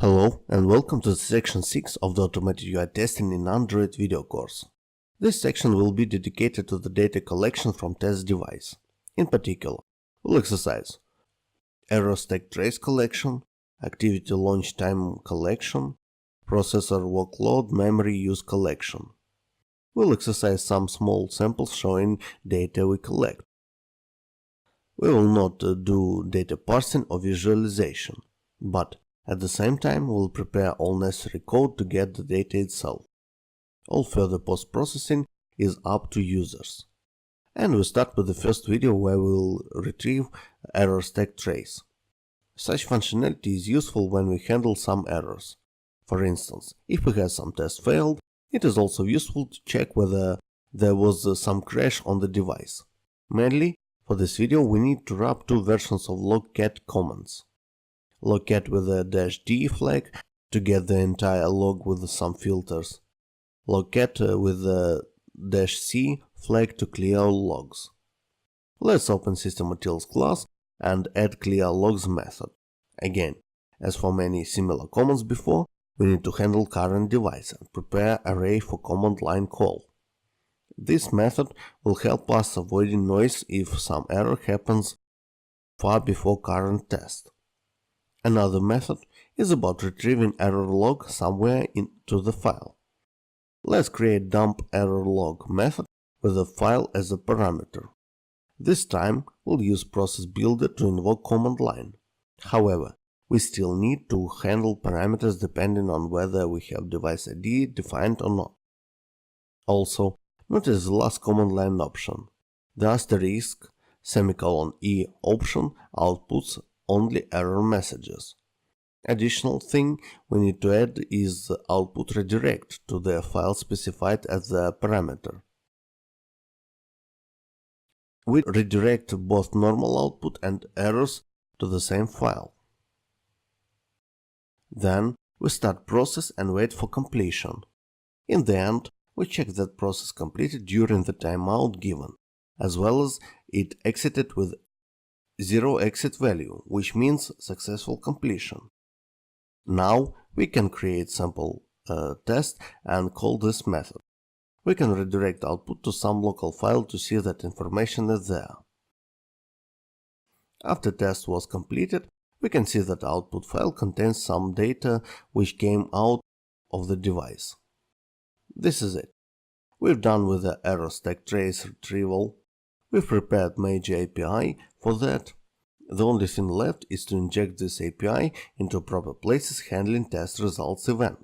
Hello and welcome to section 6 of the Automated UI Testing in Android video course. This section will be dedicated to the data collection from test device. In particular, we'll exercise error stack trace collection, activity launch time collection, processor workload memory use collection. We'll exercise some small samples showing data we collect. We will not do data parsing or visualization, but at the same time, we'll prepare all necessary code to get the data itself. All further post-processing is up to users. And we start with the first video where we'll retrieve error stack trace. Such functionality is useful when we handle some errors. For instance, if we have some test failed, it is also useful to check whether there was some crash on the device. Mainly, for this video we need to wrap two versions of logcat commands. Logcat with a -d flag to get the entire log with some filters. Logcat with a -c flag to clear all logs. Let's open system.utils class and add clear logs method. Again, as for many similar commands before, we need to handle current device and prepare array for command line call. This method will help us avoiding noise if some error happens far before current test. Another method is about retrieving error log somewhere into the file. Let's create dump error log method with the file as a parameter. This time we'll use process builder to invoke command line. However, we still need to handle parameters depending on whether we have device ID defined or not. Also, notice the last command line option. The asterisk ;E option outputs only error messages. Additional thing we need to add is the output redirect to the file specified as the parameter. We redirect both normal output and errors to the same file. Then we start process and wait for completion. In the end, we check that process completed during the timeout given, as well as it exited with 0 exit value, which means successful completion. Now we can create sample test and call this method. We can redirect output to some local file to see that information is there. After test was completed, we can see that output file contains some data which came out of the device. This is it. We've done with the error stack trace retrieval. We've prepared major API for that. The only thing left is to inject this API into proper places handling test results event.